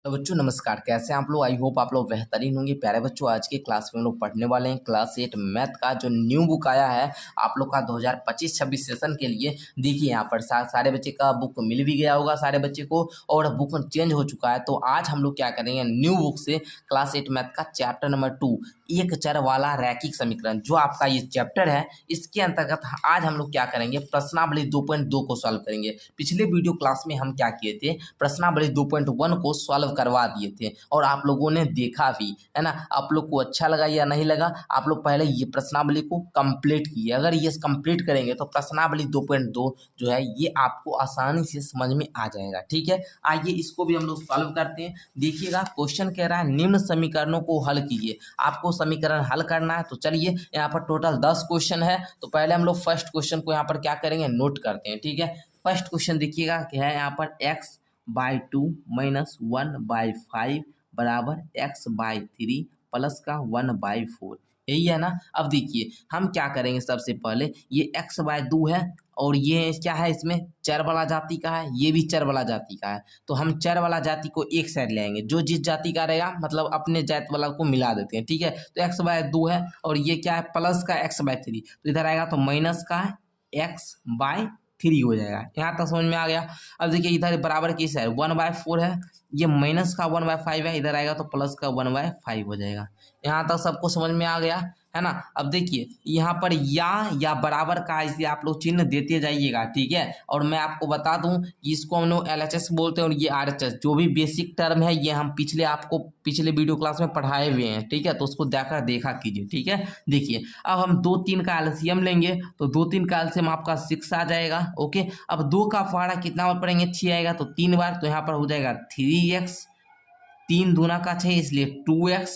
तो बच्चों नमस्कार, कैसे हैं आप लोग। आई होप आप लोग बेहतरीन होंगे। प्यारे बच्चों, आज की क्लास में हम लोग पढ़ने वाले हैं क्लास 8 मैथ का जो न्यू बुक आया है आप लोग का 2025-26 सेशन के लिए। देखिए यहाँ पर सारे बच्चे का बुक मिल भी गया होगा सारे बच्चे को, और बुक चेंज हो चुका है। तो आज हम लोग क्या करेंगे, न्यू बुक से क्लास 8 मैथ का चैप्टर नंबर 2 एक चर वाला रैखिक समीकरण, जो आपका ये चैप्टर है, इसके अंतर्गत आज हम लोग क्या करेंगे, प्रश्नावली 2.2 को सॉल्व करेंगे। पिछले वीडियो क्लास में हम क्या किए थे, प्रश्नावली 2.1 को सॉल्व करवा दिए थे और आप लोगों ने देखा भी है ना। आप लोग को अच्छा लगा या नहीं लगा, आप लोग पहले ये प्रश्नावली को कंप्लीट किए। अगर ये कंप्लीट करेंगे तो प्रश्नावली 2.2 जो है ये आपको आसानी से समझ में आ जाएगा। ठीक है, आइए इसको भी हम लोग सॉल्व करते हैं। देखिएगा क्वेश्चन कह रहा है निम्न समीकरणों को हल कीजिए। आपको समीकरण हल करना है। तो चलिए यहाँ पर टोटल 10 क्वेश्चन है। तो पहले हम लोग फर्स्ट क्वेश्चन को यहाँ पर क्या करेंगे, नोट करते हैं। ठीक है, फर्स्ट क्वेश्चन देखिएगा क्या है यहाँ पर, x/2 - 1/5 बराबर x/3 प्लस का 1/4, यही है ना। अब देखिए हम क्या करेंगे, सबसे पहले ये x/2 है और ये क्या है, इसमें चर वाला जाति का है, ये भी चर वाला जाति का है। तो हम चर वाला जाति को एक साइड ले आएंगे, जो जिस जाति का रहेगा मतलब अपने जाति वाला को मिला देते हैं। ठीक है, तो x/2 है और ये क्या है, प्लस का x/3, तो इधर आएगा तो माइनस का x/3 हो जाएगा। यहाँ तक समझ में आ गया। अब देखिए इधर बराबर किस है, 1/4 है, ये माइनस का 1/5 है, इधर आएगा तो प्लस का 1/5 हो जाएगा। यहाँ तक सबको समझ में आ गया है ना। अब देखिए यहाँ पर या बराबर का इसे आप लोग चिन्ह देते जाइएगा। ठीक है, और मैं आपको बता दूं कि इसको हम लोग LHS बोलते हैं और ये RHS, जो भी बेसिक टर्म है ये हम पिछले वीडियो क्लास में पढ़ाए हुए हैं। ठीक है, तो उसको देखा कीजिए। ठीक है, देखिए अब हम 2 3 का LCM लेंगे तो 2 3 का LCM आपका 6 आ जाएगा। ओके, अब 2 का पहाड़ा कितना बार पढ़ेंगे, 6 आएगा तो 3 बार, तो यहाँ पर हो जाएगा 3x, 3 दूना का 6 इसलिए 2x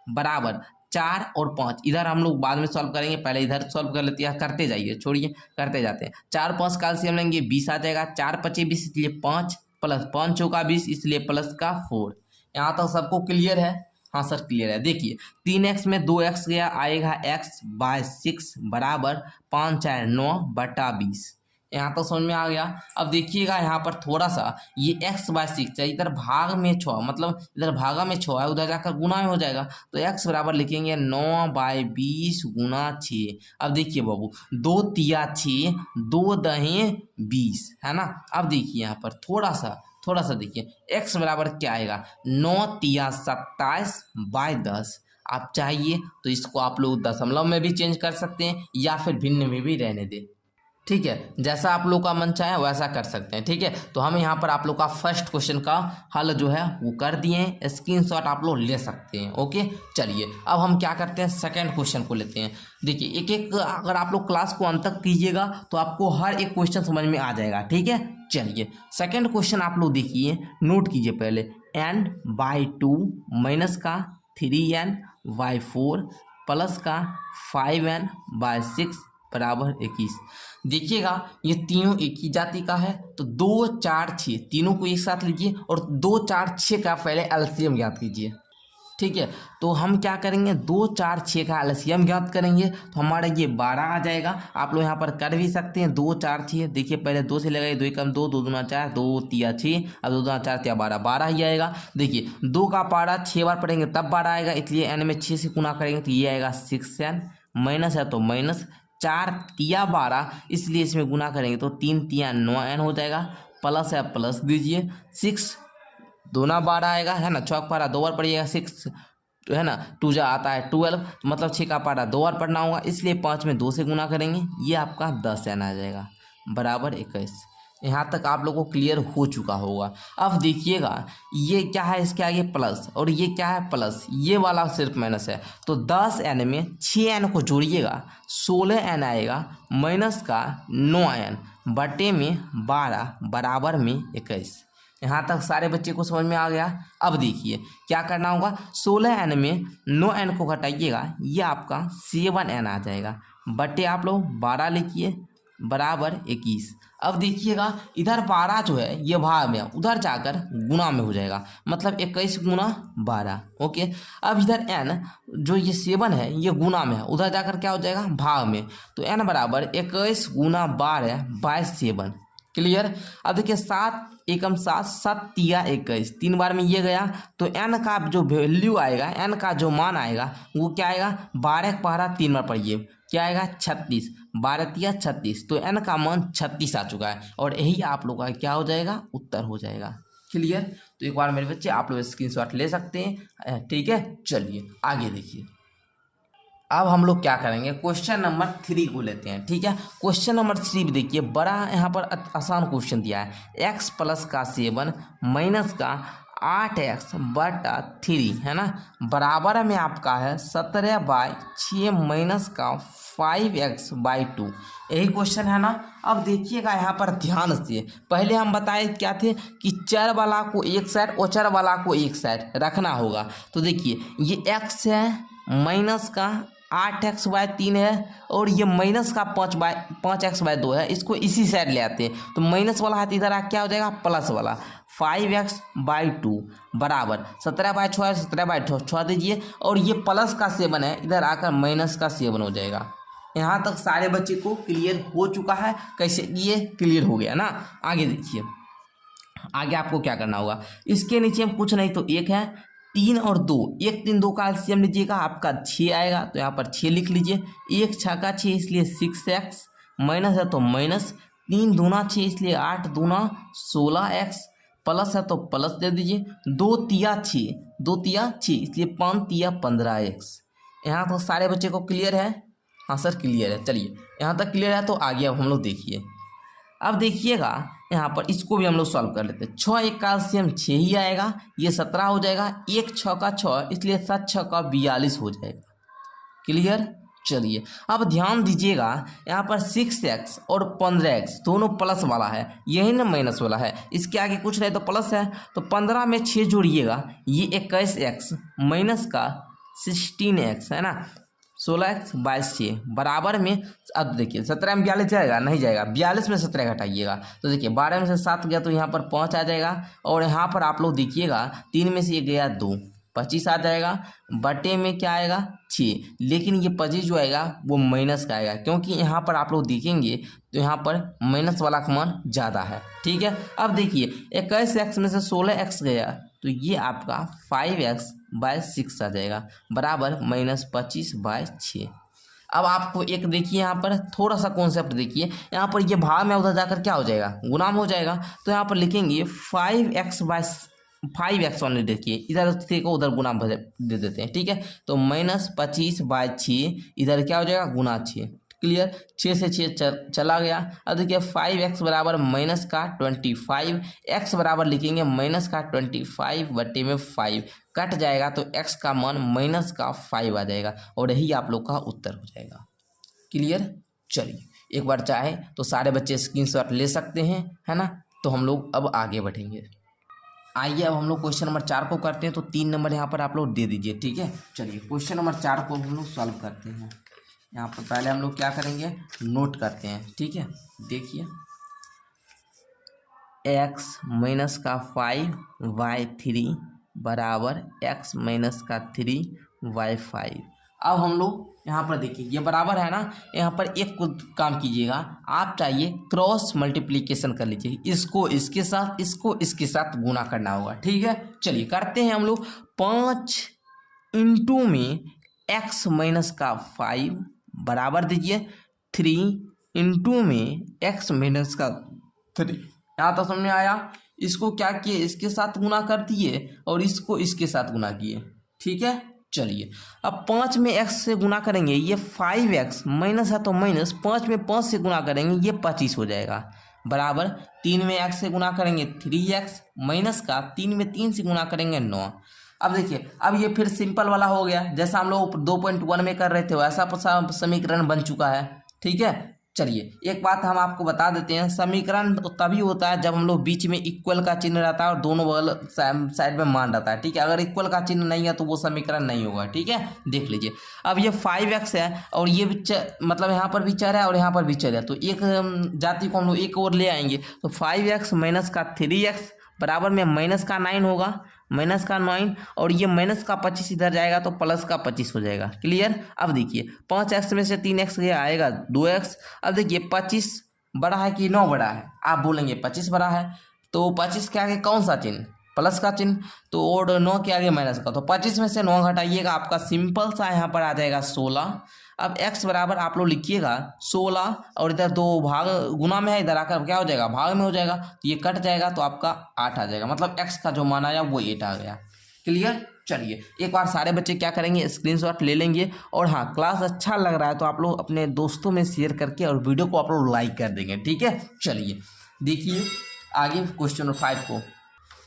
बराबर 4 और 5। इधर हम लोग बाद में सॉल्व करेंगे, पहले इधर सॉल्व कर लेते हैं। करते जाइए, छोड़िए करते जाते हैं। 4 5 का LCM लेंगे 20 आ जाएगा, 4 5 20 इसलिए 5 प्लस 5 चौका 20 इसलिए प्लस का 4। यहाँ तक सबको क्लियर है? हाँ सर क्लियर है। देखिए 3x में 2x गया, आएगा x/6 बराबर 5 4 9 बटा 20। यहाँ तो समझ में आ गया। अब देखिएगा यहाँ पर थोड़ा सा, ये x/6 है, इधर भाग में 6 मतलब इधर भागा में 6 है, उधर जाकर गुना में हो जाएगा। तो x बराबर लिखेंगे 9/20 गुना 6। अब देखिए बाबू 2 तिया 6, 2 दहे 20 है ना। अब देखिए यहाँ पर थोड़ा सा देखिए x बराबर क्या आएगा, 9 तिया 27/10। आप चाहिए तो इसको आप लोग दशमलव में भी चेंज कर सकते हैं या फिर भिन्न में भी रहने दें। ठीक है, जैसा आप लोग का मन चाहे वैसा कर सकते हैं। ठीक है, तो हम यहाँ पर आप लोग का फर्स्ट क्वेश्चन का हल जो है वो कर दिए हैं, स्क्रीनशॉट आप लोग ले सकते हैं। ओके, चलिए अब हम क्या करते हैं, सेकंड क्वेश्चन को लेते हैं। देखिए एक एक अगर आप लोग क्लास को अंत तक कीजिएगा तो आपको हर एक क्वेश्चन समझ में आ जाएगा। ठीक है, चलिए सेकेंड क्वेश्चन आप लोग देखिए, नोट कीजिए पहले, n/2 माइनस का 3n/4 प्लस का 5n/6 बराबर 21। देखिएगा ये तीनों एक ही जाति का है, तो 2 4 6 तीनों को एक साथ लीजिए और 2 4 6 का पहले LCM ज्ञात कीजिए। ठीक है, तो हम क्या करेंगे, 2 4 6 का LCM ज्ञात करेंगे तो हमारा ये 12 आ जाएगा। आप लोग यहाँ पर कर भी सकते हैं, 2 4 6 देखिए पहले 2 से लगाइए, 2 कम 2, 2 दूना 4, 2 तिया 6, अब 2 दूना 4 तिया 12, 12 ही आएगा। देखिए 2 का पारा 6 बार पढ़ेंगे तब 12 आएगा, इसलिए n में 6 से गुना करेंगे तो ये आएगा 6n, माइनस है तो माइनस 4 तिया 12, इसलिए इसमें गुना करेंगे तो 3 तिया 9n हो जाएगा, प्लस है प्लस दीजिए, 6 दूना 12 आएगा है ना, 6 का पारा 2 बार पढ़िएगा, 6 तो है ना, 2 जा आता है 12, मतलब 6 का पारा 2 बार पढ़ना होगा, इसलिए 5 में 2 से गुना करेंगे, ये आपका 10n आ जाएगा बराबर 21। यहाँ तक आप लोगों को क्लियर हो चुका होगा। अब देखिएगा ये क्या है, इसके आगे प्लस और ये क्या है प्लस, ये वाला सिर्फ माइनस है, तो 10n में 6n को जोड़िएगा 16n आएगा, माइनस का 9n बटे में 12 बराबर में 21। यहाँ तक सारे बच्चे को समझ में आ गया। अब देखिए क्या करना होगा, 16n में 9n को घटाइएगा, ये आपका 7n आ जाएगा, बटे आप लोग 12 लिखिए बराबर 21। अब देखिएगा इधर 12 जो है ये भाग में, उधर जाकर गुना में हो जाएगा, मतलब 21 गुना 12। ओके, अब इधर n जो ये 7 है ये गुना में है, उधर जाकर क्या हो जाएगा भाग में, तो n बराबर 21 गुना 12 बाय 7। क्लियर। अब देखिए 7 एकम 7, 7 तिया 21, 3 बार में ये गया तो n का जो वैल्यू आएगा, n का जो मान आएगा वो क्या आएगा, 12 पहरा 3 बार पढ़िए, क्या आएगा 36, 12 तिया 36, तो n का मान 36 आ चुका है और यही आप लोग का क्या हो जाएगा, उत्तर हो जाएगा। क्लियर। तो एक बार मेरे बच्चे आप लोग स्क्रीनशॉट ले सकते हैं, ठीक है। चलिए आगे देखिए, अब हम लोग क्या करेंगे, क्वेश्चन नंबर 3 को लेते हैं, ठीक है। क्वेश्चन नंबर 3 भी देखिए, बड़ा यहाँ पर आसान क्वेश्चन दिया है, x प्लस का 7 माइनस का 8x बटा 3 है ना, बराबर में आपका है 17/6 माइनस का 5x/2, यही क्वेश्चन है ना। अब देखिएगा यहाँ पर ध्यान से, पहले हम बताए क्या थे कि चर वाला को एक साइड और चर वाला को एक साइड रखना होगा। तो देखिए ये x है माइनस का 8x/3 है और ये माइनस का 5x/2 है, इसको इसी साइड ले आते हैं तो माइनस वाला हाथ इधर आ क्या हो जाएगा, प्लस वाला 5x/2 बराबर 17/6 17/6 6 दीजिए और ये प्लस का 7 है, इधर आकर माइनस का 7 हो जाएगा। यहाँ तक सारे बच्चे को क्लियर हो चुका है, कैसे ये क्लियर हो गया ना। आगे देखिए, आगे आपको क्या करना होगा, इसके नीचे हम कुछ नहीं तो एक है 3 और 2, 1 3 2 का एलसीएम लीजिएगा, आपका 6 आएगा, तो यहाँ पर 6 लिख लीजिए, 1 6 का 6 इसलिए 6x, माइनस है तो माइनस, 3 दूना 6 इसलिए 8 दूना 16x, प्लस है तो प्लस दे दीजिए, 2 तिया 6 2 तिया 6 इसलिए 5 तिया 15x। यहाँ तो सारे बच्चे को क्लियर है, हाँ सर क्लियर है। चलिए यहाँ तक क्लियर है तो आगे अब हम लोग देखिए, अब देखिएगा यहाँ पर इसको भी हम लोग सॉल्व कर लेते हैं। 6 1 का एलसीएम 6 ही आएगा, ये 17 हो जाएगा, 1 6 का 6 इसलिए 7 6 का 42 हो जाएगा। क्लियर। चलिए अब ध्यान दीजिएगा, यहाँ पर 6x और 15x दोनों प्लस वाला है, यही ना माइनस वाला है, इसके आगे कुछ नहीं तो प्लस है, तो 15 में 6 जोड़िएगा, ये 21x माइनस का 16x है ना, 16x/6 बराबर में, अब देखिए 17 में 42 जाएगा, नहीं जाएगा, 42 में 17 घटाइएगा तो देखिए 12 में से 7 गया तो यहाँ पर 5 आ जाएगा और यहाँ पर आप लोग देखिएगा 3 में से 1 गया 2, 25 आ जाएगा, बटे में क्या आएगा 6, लेकिन ये 25 जो आएगा वो माइनस का आएगा, क्योंकि यहाँ पर आप लोग देखेंगे तो यहाँ पर माइनस वाला का मान ज़्यादा है, ठीक है। अब देखिए 21x में से 16x गया तो ये आपका 5x/6 आ जाएगा, बराबर -25/6। अब आपको एक देखिए यहाँ पर थोड़ा सा कॉन्सेप्ट देखिए, यहाँ पर ये भाग में उधर जाकर क्या हो जाएगा, गुना में हो जाएगा, तो यहाँ पर लिखेंगे 5x वाले देखिए इधर से को उधर गुना दे देते हैं, ठीक है। तो -25/6 इधर क्या हो जाएगा, गुना 6। क्लियर। 6 से 6 चला गया। अब देखिए 5x बराबर माइनस का 25, x बराबर लिखेंगे माइनस का 25 बटे में 5 कट जाएगा तो x का मान माइनस का 5 आ जाएगा और यही आप लोग का उत्तर हो जाएगा। क्लियर। चलिए एक बार चाहे तो सारे बच्चे स्क्रीनशॉट ले सकते हैं, है ना। तो हम लोग अब आगे बढ़ेंगे। आइए अब हम लोग क्वेश्चन नंबर 4 को करते हैं, तो 3 नंबर यहाँ पर आप लोग दे दीजिए, ठीक है। चलिए क्वेश्चन नंबर 4 को हम लोग सॉल्व करते हैं। यहाँ पर पहले हम लोग क्या करेंगे, नोट करते हैं, ठीक है। देखिए x माइनस का 5y3 बराबर x माइनस का 3y5। अब हम लोग यहाँ पर देखिए ये बराबर है ना, यहाँ पर एक को काम कीजिएगा, आप चाहिए क्रॉस मल्टीप्लिकेशन कर लीजिए, इसको इसके साथ इसको इसके साथ गुना करना होगा, ठीक है। चलिए करते हैं हम लोग। 5 इंटू में x माइनस का 5 बराबर दीजिए 3 इंटू में x माइनस का 3। यहाँ तक समझ में आया। इसको क्या किए, इसके साथ गुना कर दिए और इसको इसके साथ गुना किए, ठीक है। चलिए अब 5 में x से गुना करेंगे, ये 5x माइनस है तो माइनस, 5 में 5 से गुना करेंगे ये 25 हो जाएगा, बराबर 3 में x से गुना करेंगे 3x माइनस का 3 में 3 से गुना करेंगे 9। अब देखिए अब ये फिर सिंपल वाला हो गया, जैसा हम लोग 2.1 में कर रहे थे वैसा समीकरण बन चुका है, ठीक है। चलिए एक बात हम आपको बता देते हैं, समीकरण तभी होता है जब हम लोग बीच में इक्वल का चिन्ह रहता है और दोनों बगल साइड में मान रहता है, ठीक है। अगर इक्वल का चिन्ह नहीं है तो वो समीकरण नहीं होगा, ठीक है। देख लीजिए अब ये 5x है और ये भी मतलब यहाँ पर भी चर है और यहाँ पर भी चर है, तो एक जाति को हम लोग एक और ले आएंगे, तो 5x माइनस का 3x बराबर में माइनस का 9 होगा, माइनस का 9 और ये माइनस का 25 इधर जाएगा तो प्लस का 25 हो जाएगा। क्लियर। अब देखिए 5x में से 3x गया आएगा 2x। अब देखिए 25 बड़ा है कि 9 बड़ा है, आप बोलेंगे 25 बड़ा है, तो 25 के आगे कौन सा चिन्ह, प्लस का चिन्ह, तो और 9 के आगे माइनस का, तो 25 में से 9 घटाइएगा, आपका सिंपल सा यहाँ पर आ जाएगा 16। अब x बराबर आप लोग लिखिएगा 16 और इधर 2 भाग गुना में है, इधर आकर क्या हो जाएगा, भाग में हो जाएगा, तो ये कट जाएगा तो आपका 8 आ जाएगा, मतलब x का जो मान आया वो 8 आ गया। क्लियर। चलिए एक बार सारे बच्चे क्या करेंगे, स्क्रीनशॉट ले लेंगे, और हाँ क्लास अच्छा लग रहा है तो आप लोग अपने दोस्तों में शेयर करके और वीडियो को आप लोग लाइक कर देंगे, ठीक है। चलिए देखिए आगे क्वेश्चन नंबर 5 को।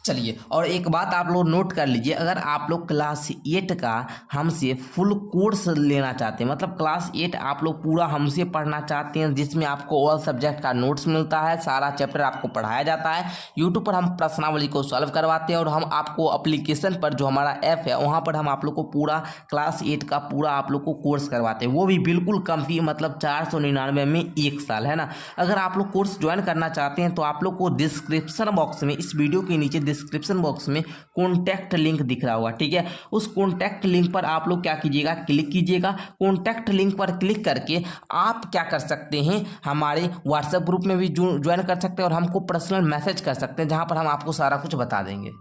चलिए और एक बात आप लोग नोट कर लीजिए, अगर आप लोग क्लास 8 का हमसे फुल कोर्स लेना चाहते हैं, मतलब क्लास 8 आप लोग पूरा हमसे पढ़ना चाहते हैं, जिसमें आपको ऑल सब्जेक्ट का नोट्स मिलता है, सारा चैप्टर आपको पढ़ाया जाता है, यूट्यूब पर हम प्रश्नावली को सॉल्व करवाते हैं, और हम आपको एप्लीकेशन पर जो हमारा ऐप है वहाँ पर हम आप लोग को पूरा क्लास 8 का पूरा आप लोग को कोर्स करवाते हैं, वो भी बिल्कुल कम फी, मतलब 499 में 1 साल, है ना। अगर आप लोग कोर्स ज्वाइन करना चाहते हैं तो आप लोग को डिस्क्रिप्शन बॉक्स में, इस वीडियो के नीचे डिस्क्रिप्शन बॉक्स में कॉन्टैक्ट लिंक दिख रहा होगा, ठीक है। उस कॉन्टैक्ट लिंक पर आप लोग क्या कीजिएगा, क्लिक कीजिएगा। कॉन्टैक्ट लिंक पर क्लिक करके आप क्या कर सकते हैं, हमारे व्हाट्सएप ग्रुप में भी ज्वाइन कर सकते हैं और हमको पर्सनल मैसेज कर सकते हैं, जहां पर हम आपको सारा कुछ बता देंगे,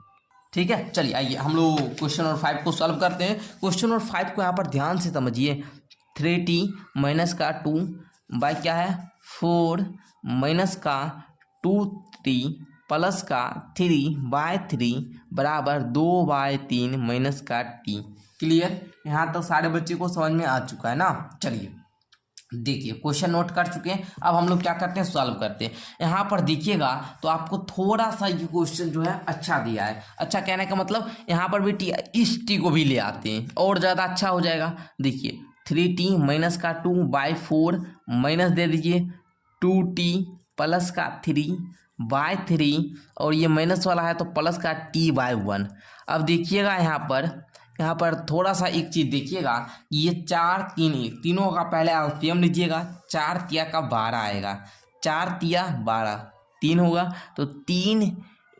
ठीक है। चलिए आइए हम लोग क्वेश्चन नंबर 5 को सॉल्व करते हैं। क्वेश्चन नंबर 5 को यहाँ पर ध्यान से समझिए। 3t माइनस का 2 बाई क्या है 4 माइनस का 2t प्लस का 3/3 बराबर 2/3 माइनस का t। क्लियर। यहाँ तक सारे बच्चे को समझ में आ चुका है ना। चलिए देखिए क्वेश्चन नोट कर चुके हैं, अब हम लोग क्या करते हैं, सॉल्व करते हैं। यहाँ पर देखिएगा तो आपको थोड़ा सा ये क्वेश्चन जो है अच्छा दिया है। अच्छा कहने का मतलब यहाँ पर भी इस टी को भी ले आते हैं और ज़्यादा अच्छा हो जाएगा। देखिए 3t माइनस का 2/4 माइनस दे दीजिए 2t प्लस का 3/3 और ये माइनस वाला है तो प्लस का t/1। अब देखिएगा यहाँ पर थोड़ा सा एक चीज़ देखिएगा, ये 4 3 1 तीनों का पहले एलसीएम लीजिएगा। 4 तिया का 12 आएगा, 4 तिया 12 3 होगा, तो 3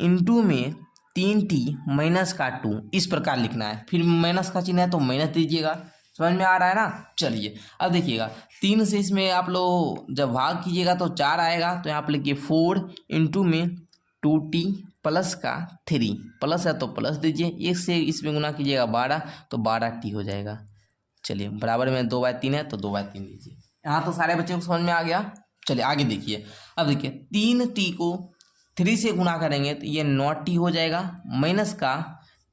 इंटू में 3t माइनस का 2 इस प्रकार लिखना है। फिर माइनस का चिन्ह है तो माइनस दीजिएगा। समझ में आ रहा है ना। चलिए अब देखिएगा 3 से इसमें आप लोग जब भाग कीजिएगा तो 4 आएगा, तो यहाँ पर लिखिए 4 इंटू में 2t प्लस का 3 प्लस है तो प्लस दीजिए, 1 से इसमें गुना कीजिएगा 12 तो 12t हो जाएगा। चलिए बराबर में 2/3 है तो 2/3 दीजिए। यहाँ तो सारे बच्चों को समझ में आ गया। चलिए आगे देखिए। अब देखिए 3t को 3 से गुना करेंगे तो ये 9t हो जाएगा, माइनस का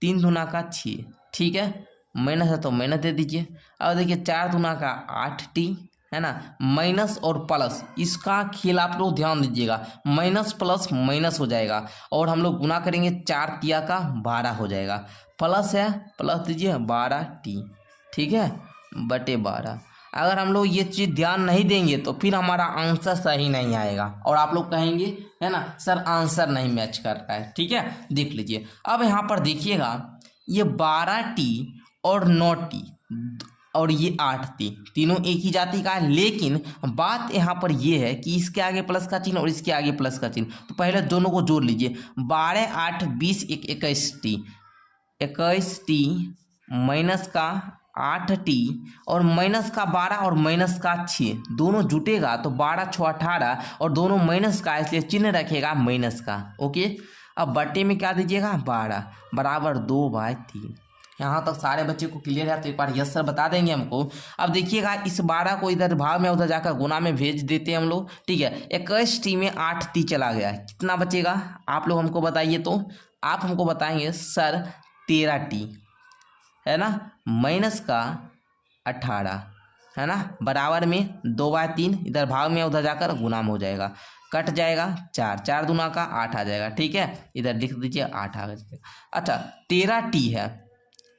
3 दूना का 6, ठीक है, माइनस है तो माइनस दे दीजिए। अब देखिए 4 दूना का 8t, है ना, माइनस और प्लस इसका खेल आप लोग ध्यान दीजिएगा, माइनस प्लस माइनस हो जाएगा और हम लोग गुना करेंगे 4 तिया का 12 हो जाएगा, प्लस है प्लस दीजिए 12t, ठीक है, बटे 12। अगर हम लोग ये चीज़ ध्यान नहीं देंगे तो फिर हमारा आंसर सही नहीं आएगा और आप लोग कहेंगे है ना सर आंसर नहीं मैच कर रहा है, ठीक है। देख लीजिए अब यहाँ पर देखिएगा ये 12t और 9t और ये 8t तीनों एक ही जाति का है, लेकिन बात यहाँ पर ये है कि इसके आगे प्लस का चिन्ह और इसके आगे प्लस का चिन्ह, तो पहले दोनों को जोड़ लीजिए। 12 8 20 21t, 21t माइनस का 8t और माइनस का 12 और माइनस का 6 दोनों जुटेगा तो 12 6 18 और दोनों माइनस का, इसलिए चिन्ह रखेगा माइनस का। ओके अब बटे में क्या दीजिएगा 12 बराबर 2/3। यहाँ तक सारे बच्चे को क्लियर है तो एक बार यस सर बता देंगे हमको। अब देखिएगा इस 12 को इधर भाग में उधर जाकर गुना में भेज देते हैं हम लोग, ठीक है। 21t में 8t चला गया, कितना बचेगा आप लोग हमको बताइए। तो आप हमको बताएंगे सर 13t, है ना, माइनस का 18, है ना, बराबर में 2/3 इधर भाग में उधर जाकर गुना में हो जाएगा, कट जाएगा 4 4 दूना का 8 आ जाएगा, ठीक है, इधर लिख दीजिए 8 आ जाएगा। अच्छा 13t है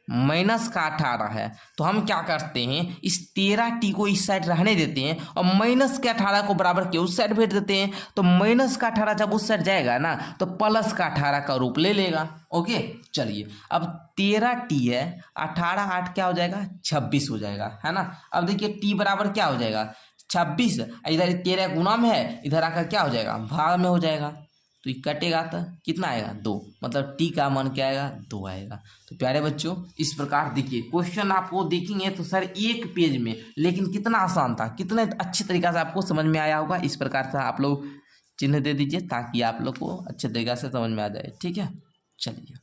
माइनस का 18 है, तो हम क्या करते हैं इस 13t को इस साइड रहने देते हैं और माइनस के 18 को बराबर के उस साइड भेज देते हैं, तो माइनस का 18 जब उस साइड जाएगा ना तो प्लस का 18 का रूप ले लेगा। ओके चलिए अब 13t है, 18 8 क्या हो जाएगा 26 हो जाएगा, है ना। अब देखिए t बराबर क्या हो जाएगा 26, इधर 13 गुना में है, इधर आकर क्या हो जाएगा भाग में हो जाएगा, तो ये कटेगा तो कितना आएगा 2, मतलब टी का मान क्या आएगा 2 आएगा। तो प्यारे बच्चों इस प्रकार देखिए क्वेश्चन आपको देखेंगे तो सर एक पेज में, लेकिन कितना आसान था, कितने अच्छे तरीके से आपको समझ में आया होगा। इस प्रकार से आप लोग चिन्ह दे दीजिए ताकि आप लोग को अच्छे तरीके से समझ में आ जाए। ठीक है, चलिए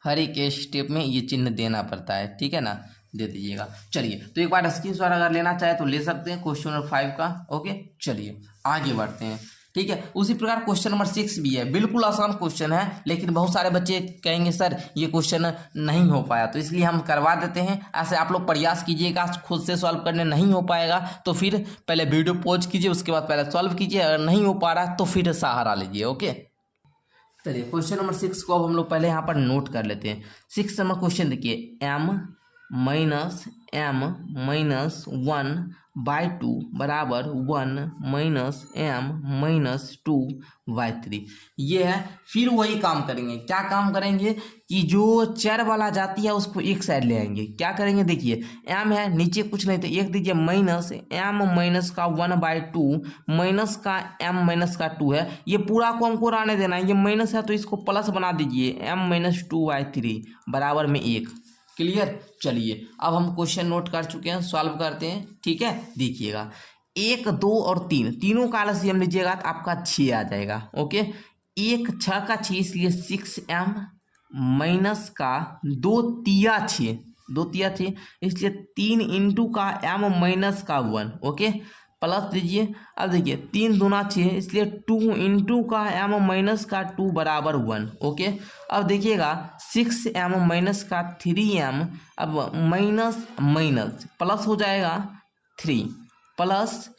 हर एक स्टेप में ये चिन्ह देना पड़ता है, ठीक है ना, दे दीजिएगा। चलिए तो एक बार स्क्रीनशॉट अगर लेना चाहे तो ले सकते हैं क्वेश्चन नंबर 5 का। ओके, चलिए आगे बढ़ते हैं। ठीक है, उसी प्रकार क्वेश्चन नंबर 6 भी है, बिल्कुल आसान क्वेश्चन है, लेकिन बहुत सारे बच्चे कहेंगे सर ये क्वेश्चन नहीं हो पाया, तो इसलिए हम करवा देते हैं। ऐसे आप लोग प्रयास कीजिएगा, खुद से सॉल्व करने नहीं हो पाएगा तो फिर पहले वीडियो पॉज कीजिए, उसके बाद पहले सॉल्व कीजिए, अगर नहीं हो पा रहा तो फिर सहारा लीजिए। ओके, चलिए क्वेश्चन नंबर 6 को अब हम लोग पहले यहाँ पर नोट कर लेते हैं। 6 नंबर क्वेश्चन देखिए, m-1/2 बराबर 1-m-2/3 ये है। फिर वही काम करेंगे, क्या काम करेंगे कि जो चर वाला जाती है उसको एक साइड ले आएंगे। क्या करेंगे देखिए, m है नीचे कुछ नहीं तो एक दीजिए माइनस m-2 माइनस का m-2 है, ये पूरा को हमको रहने देना है, ये माइनस है तो इसको प्लस बना दीजिए m-2/3 बराबर में 1। क्लियर, चलिए अब हम क्वेश्चन नोट कर चुके हैं, सॉल्व करते हैं। ठीक है, देखिएगा 1, 2 और 3 तीनों का LCM लीजिएगा तो आपका 6 आ जाएगा। ओके, 1 6 का 6 इसलिए 6m माइनस का 2 तिया 6 इसलिए 3 इंटू का m-1। ओके, प्लस दीजिए। अब देखिए 3 दूना 6 इसलिए 2 इंटू का m-2 बराबर 1। ओके, अब देखिएगा 6m-3m अब माइनस माइनस प्लस हो जाएगा 3 plus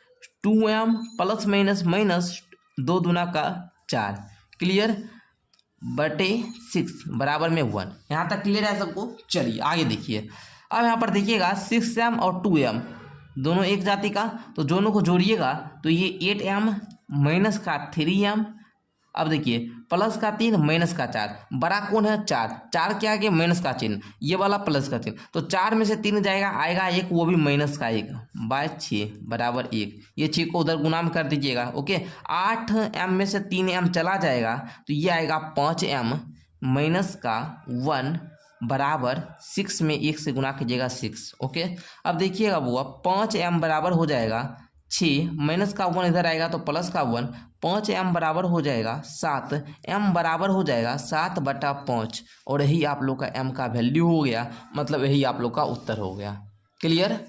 2m plus minus minus 2 दूना का 4 क्लियर बटे 6 बराबर में 1। यहाँ तक क्लियर है सबको। चलिए आगे देखिए, अब यहाँ पर देखिएगा 6m और 2m दोनों एक जाति का, तो दोनों को जोड़िएगा तो ये 8m माइनस का 3m। अब देखिए प्लस का 3 माइनस का 4, बड़ा कौन है 4 के आगे माइनस का चिन्ह, ये वाला प्लस का चिन्ह, तो 4 में से 3 जाएगा आएगा 1, वो भी माइनस का 1 बाय 6 बराबर 1। ये 6 को उधर गुणाम कर दीजिएगा। ओके, 8m में से 3m चला जाएगा तो ये आएगा 5m माइनस का 1 बराबर 6 में 1 से गुना कीजिएगा 6। ओके, अब देखिएगा वो 5m बराबर हो जाएगा 6 माइनस का 1 इधर आएगा तो प्लस का 1, 5m बराबर हो जाएगा 7, m बराबर हो जाएगा 7/5 और यही आप लोग का m का वैल्यू हो गया, मतलब यही आप लोग का उत्तर हो गया। क्लियर।